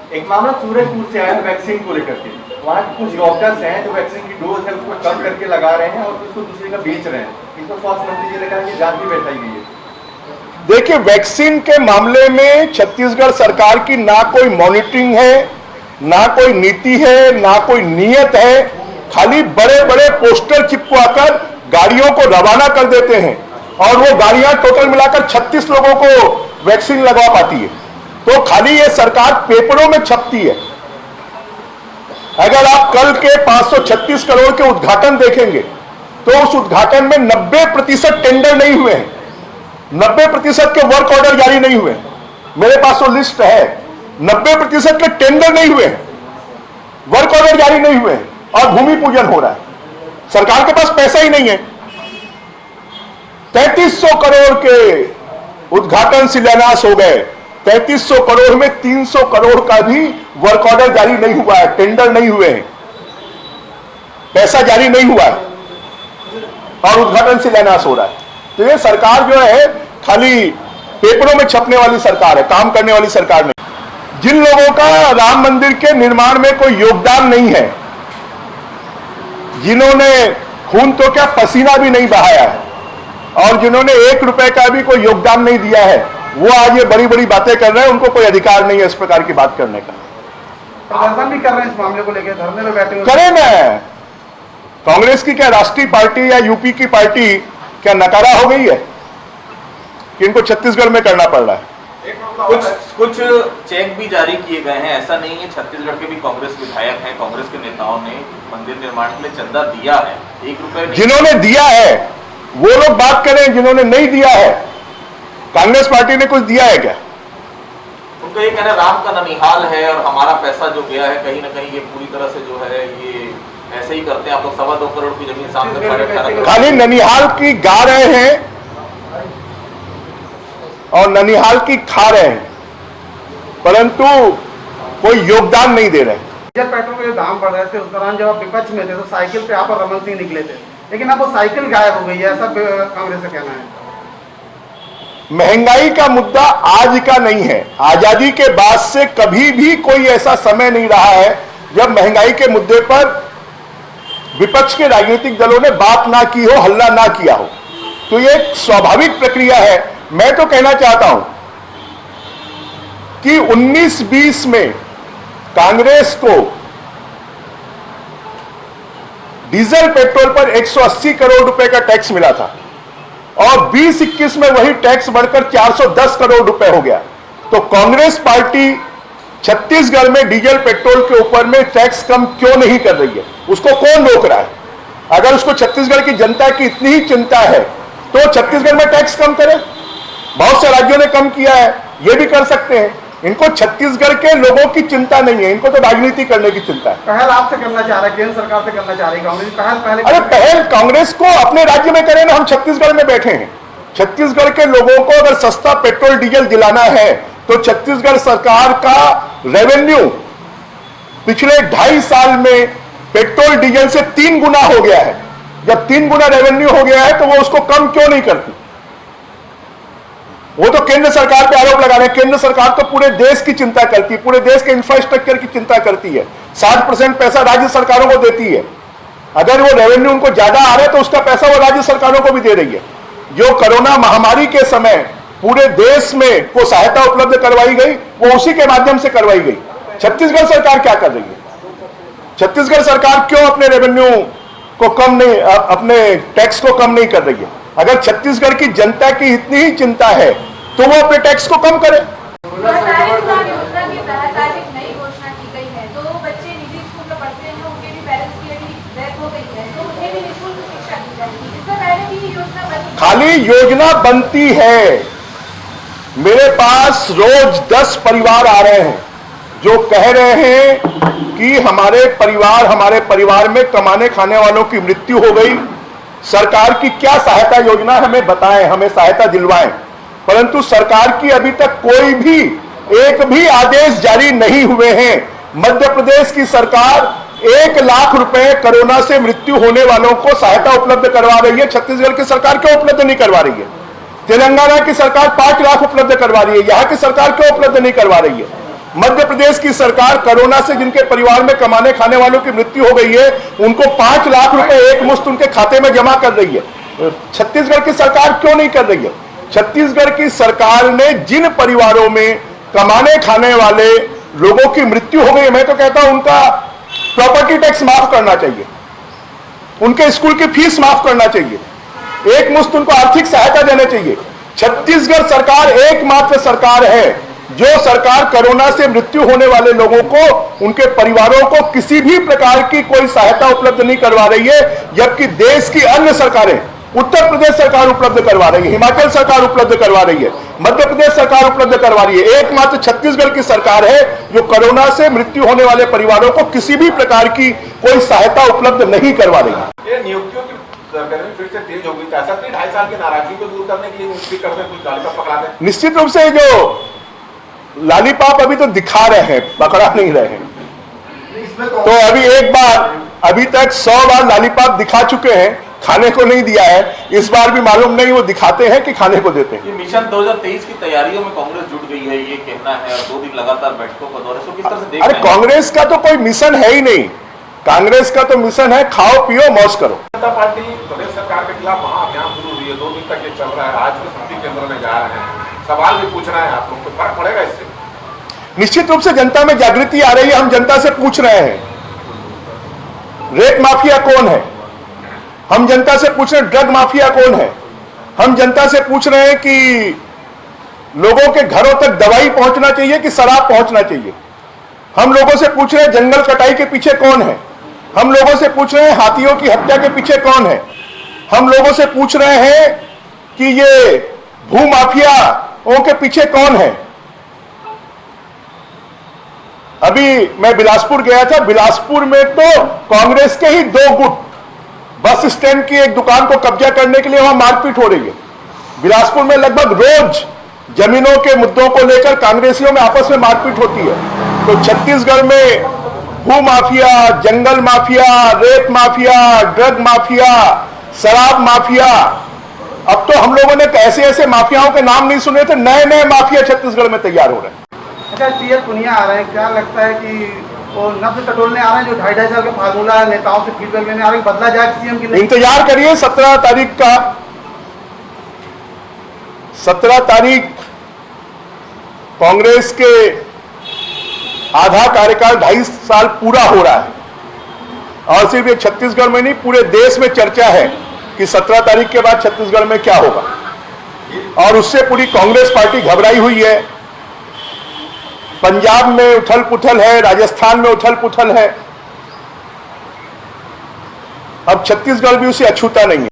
एक मामला सूरजपुर से आया है वैक्सीन को लेकर के। वहाँ कुछ डॉक्टर्स हैं जो वैक्सीन की डोज है उसको कम करके लगा रहे हैं और उसको दूसरे का बेच रहे हैं। इनको स्वास्थ्य मंत्री जी ने कहा कि जांच भी बैठाई गई है। देखिए, वैक्सीन के मामले में छत्तीसगढ़ सरकार की ना कोई मॉनिटरिंग है, ना कोई नीति है, ना कोई नियत है। खाली बड़े बड़े पोस्टर चिपकाकर गाड़ियों को रवाना कर देते हैं और वो गाड़ियां टोटल मिलाकर 36 लोगों को वैक्सीन लगवा पाती है। तो खाली ये सरकार पेपरों में छपती है। अगर आप कल के 536 करोड़ के उद्घाटन देखेंगे तो उस उद्घाटन में 90% टेंडर नहीं हुए हैं, 90% के वर्क ऑर्डर जारी नहीं हुए। मेरे पास वो लिस्ट है, 90% के टेंडर नहीं हुए हैं, वर्क ऑर्डर जारी नहीं हुए हैं और भूमि पूजन हो रहा है। सरकार के पास पैसा ही नहीं है। 3300 करोड़ के उद्घाटन शिलान्यास हो गए, 3300 करोड़ में 300 करोड़ का भी वर्क ऑर्डर जारी नहीं हुआ है, टेंडर नहीं हुए हैं, पैसा जारी नहीं हुआ है और उद्घाटन शिलान्यास हो रहा है। तो ये सरकार जो है खाली पेपरों में छपने वाली सरकार है, काम करने वाली सरकार नहीं। जिन लोगों का राम मंदिर के निर्माण में कोई योगदान नहीं है, जिन्होंने खून तो क्या पसीना भी नहीं बहाया है और जिन्होंने 1 रुपए का भी कोई योगदान नहीं दिया है, वो आज ये बड़ी बड़ी बातें कर रहे हैं। उनको कोई अधिकार नहीं है इस प्रकार की बात करने का। प्रदर्शन भी कर रहे हैं इस मामले को लेकर, धरने में बैठे हुए। करें ना, कांग्रेस की क्या राष्ट्रीय पार्टी या यूपी की पार्टी क्या नकारा हो गई है कि इनको छत्तीसगढ़ में करना पड़ रहा है? कुछ चेक भी जारी किए गए हैं। ऐसा नहीं है, छत्तीसगढ़ के भी कांग्रेस विधायक हैं, कांग्रेस के नेताओं ने मंदिर निर्माण के लिए चंदा दिया है। 1 रुपए जिन्होंने दिया है वो लोग बात करें, जिन्होंने नहीं दिया है। कांग्रेस पार्टी ने कुछ दिया है क्या? उनको ये कहना राम का ननिहाल है और हमारा पैसा जो गया है कहीं ना कहीं ये पूरी तरह से जो है ये ऐसे ही करते हैं। आप लोग 2.25 करोड़ की जमीन सामने 18.5 खाली ननिहाल की गा रहे हैं और ननिहाल की खा रहे हैं, परंतु कोई योगदान नहीं दे रहे। डीजल पेट्रोल के दाम बढ़ रहे थे, उस दौरान जब आप विपक्ष में थे तो साइकिल पे आप और रमन सिंह निकले थे, लेकिन अब वो साइकिल गायब हो गई है, ऐसा कांग्रेस का कहना है। महंगाई का मुद्दा आज का नहीं है, आजादी के बाद से कभी भी कोई ऐसा समय नहीं रहा है जब महंगाई के मुद्दे पर विपक्ष के राजनीतिक दलों ने बात ना की हो, हल्ला ना किया हो। तो ये एक स्वाभाविक प्रक्रिया है। मैं तो कहना चाहता हूं कि 19-20 में कांग्रेस को डीजल पेट्रोल पर 180 करोड़ रुपए का टैक्स मिला था और 20-21 में वही टैक्स बढ़कर 410 करोड़ रुपए हो गया। तो कांग्रेस पार्टी छत्तीसगढ़ में डीजल पेट्रोल के ऊपर में टैक्स कम क्यों नहीं कर रही है? उसको कौन रोक रहा है? अगर उसको छत्तीसगढ़ की जनता की इतनी ही चिंता है तो छत्तीसगढ़ में टैक्स कम करे। बहुत से राज्यों ने कम किया है, ये भी कर सकते हैं। इनको छत्तीसगढ़ के लोगों की चिंता नहीं है, इनको तो राजनीति करने की चिंता है। पहल आपसे करना चाह रहा है, केंद्र सरकार से करना चाह रही है कांग्रेस पहले। अरे पहल कांग्रेस को अपने राज्य में करें ना, हम छत्तीसगढ़ में बैठे हैं। छत्तीसगढ़ के लोगों को अगर सस्ता पेट्रोल डीजल दिलाना है तो छत्तीसगढ़ सरकार का रेवेन्यू पिछले 2.5 साल में पेट्रोल डीजल से 3 गुना हो गया है। जब 3 गुना रेवेन्यू हो गया है तो वो उसको कम क्यों नहीं करती? वो तो केंद्र सरकार पे आरोप लगा रहे हैं। केंद्र सरकार तो पूरे देश की चिंता करती है, पूरे देश के इंफ्रास्ट्रक्चर की चिंता करती है। 60% पैसा राज्य सरकारों को देती है। अगर वो रेवेन्यू उनको ज्यादा आ रहा है तो उसका पैसा वो राज्य सरकारों को भी दे रही है। जो कोरोना महामारी के समय पूरे देश में को सहायता उपलब्ध करवाई गई वो उसी के माध्यम से करवाई गई। छत्तीसगढ़ सरकार क्या कर रही है? छत्तीसगढ़ सरकार क्यों अपने रेवेन्यू को कम नहीं, अपने टैक्स को कम नहीं कर रही है? अगर छत्तीसगढ़ की जनता की इतनी ही चिंता है तो वो अपने टैक्स को कम करे। खाली योजना बनती है। मेरे पास रोज 10 परिवार आ रहे हैं जो कह रहे हैं कि हमारे परिवार में कमाने खाने वालों की मृत्यु हो गई, सरकार की क्या सहायता योजना हमें बताएं, हमें सहायता दिलवाएं। परंतु सरकार की अभी तक कोई भी एक भी आदेश जारी नहीं हुए हैं। मध्य प्रदेश की सरकार 1 लाख रुपए कोरोना से मृत्यु होने वालों को सहायता उपलब्ध करवा रही है, छत्तीसगढ़ की सरकार क्यों उपलब्ध नहीं करवा रही है? तेलंगाना की सरकार 5 लाख उपलब्ध करवा रही है, यहां की सरकार क्यों उपलब्ध नहीं करवा रही है? मध्य प्रदेश की सरकार कोरोना से जिनके परिवार में कमाने खाने वालों की मृत्यु हो गई है उनको 5 लाख रुपए एक मुश्त उनके खाते में जमा कर रही है। छत्तीसगढ़ की सरकार क्यों नहीं कर रही है? छत्तीसगढ़ की सरकार ने जिन परिवारों में कमाने खाने वाले लोगों की मृत्यु हो गई है, मैं तो कहता हूं उनका प्रॉपर्टी टैक्स माफ करना चाहिए, उनके स्कूल की फीस माफ करना चाहिए, एक मुश्त उनको आर्थिक सहायता देना चाहिए। छत्तीसगढ़ सरकार एकमात्र सरकार है जो सरकार कोरोना से मृत्यु होने वाले लोगों को, उनके परिवारों को किसी भी प्रकार की कोई सहायता उपलब्ध नहीं करवा रही है, जबकि देश की अन्य सरकारें, उत्तर प्रदेश सरकार उपलब्ध करवा रही है, हिमाचल सरकार उपलब्ध करवा रही है, मध्य प्रदेश सरकार उपलब्ध करवा रही है। एकमात्र छत्तीसगढ़ की सरकार है जो कोरोना से मृत्यु होने वाले परिवारों को किसी भी प्रकार की कोई सहायता उपलब्ध नहीं करवा रही है। ये नियुक्तियों की गर्मी फिर से तेज हो गई, ऐसा नहीं 2.5 साल की नाराजगी को दूर करने के लिए नियुक्ति करते कुछ तालिका पकड़ा दें। निश्चित रूप से जो लालीपाप अभी तो दिखा रहे हैं, पकड़ा नहीं रहे हैं। तो अभी एक बार, अभी तक 100 बार लालीपाप दिखा चुके हैं, खाने को नहीं दिया है। इस बार भी मालूम नहीं वो दिखाते हैं कि खाने को देते हैं। ये मिशन 2023 की तैयारियों में कांग्रेस जुट गई है, ये कहना है, और 2 दिन लगातार बैठकों का दौरे, किस तरह से देख अरे रहे हैं? कांग्रेस का तो कोई मिशन है ही नहीं। कांग्रेस का तो मिशन है खाओ पियो मौज करो। जनता पार्टी प्रदेश सरकार के खिलाफ महाअभियान शुरू हुई है, 2 दिन तक ये चल रहा है। आज भी शक्ति केंद्र में जा रहे हैं, सवाल भी पूछ रहे हैं, आप लोग को फर्क पड़ेगा इससे? निश्चित रूप से जनता में जागृति आ रही है। हम जनता से पूछ रहे हैं रेप माफिया कौन है, हम जनता से पूछ रहे हैं ड्रग माफिया कौन है, हम जनता से पूछ रहे हैं कि लोगों के घरों तक दवाई पहुंचना चाहिए कि शराब पहुंचना चाहिए, हम लोगों से पूछ रहे हैं जंगल कटाई के पीछे कौन है, हम लोगों से पूछ रहे हैं हाथियों की हत्या के पीछे कौन है, हम लोगों से पूछ रहे हैं कि ये भूमाफियाओं के पीछे कौन है। अभी मैं बिलासपुर गया था, बिलासपुर में तो कांग्रेस के ही 2 गुट बस स्टैंड की एक दुकान को कब्जा करने के लिए वहां मारपीट हो रही है। बिलासपुर में लगभग रोज जमीनों के मुद्दों को लेकर कांग्रेसियों में आपस में मारपीट होती है। तो छत्तीसगढ़ में भू माफिया, जंगल mafia, rape mafia, drug mafia, शराब माफिया, अब तो हम लोगों ने ऐसे ऐसे माफियाओं के नाम नहीं सुने थे, नए नए माफिया छत्तीसगढ़ में तैयार हो रहे हैं। अच्छा, सीएम पुनिया आ रहे हैं, क्या लगता है कि वो नब्ज टटोलने आ रहे हैं जो 2.5 साल का फार्मूला है, नेताओं से फीडबैक लेने आ रहे हैं, बदला जाए सीएम की नहीं? इंतजार करिए 17 तारीख का। 17 तारीख कांग्रेस के आधा कार्यकाल 2.5 साल पूरा हो रहा है और सिर्फ ये छत्तीसगढ़ में नहीं पूरे देश में चर्चा है कि 17 तारीख के बाद छत्तीसगढ़ में क्या होगा और उससे पूरी कांग्रेस पार्टी घबराई हुई है। पंजाब में उथल पुथल है, राजस्थान में उथल पुथल है, अब छत्तीसगढ़ भी उसे अछूता नहीं है।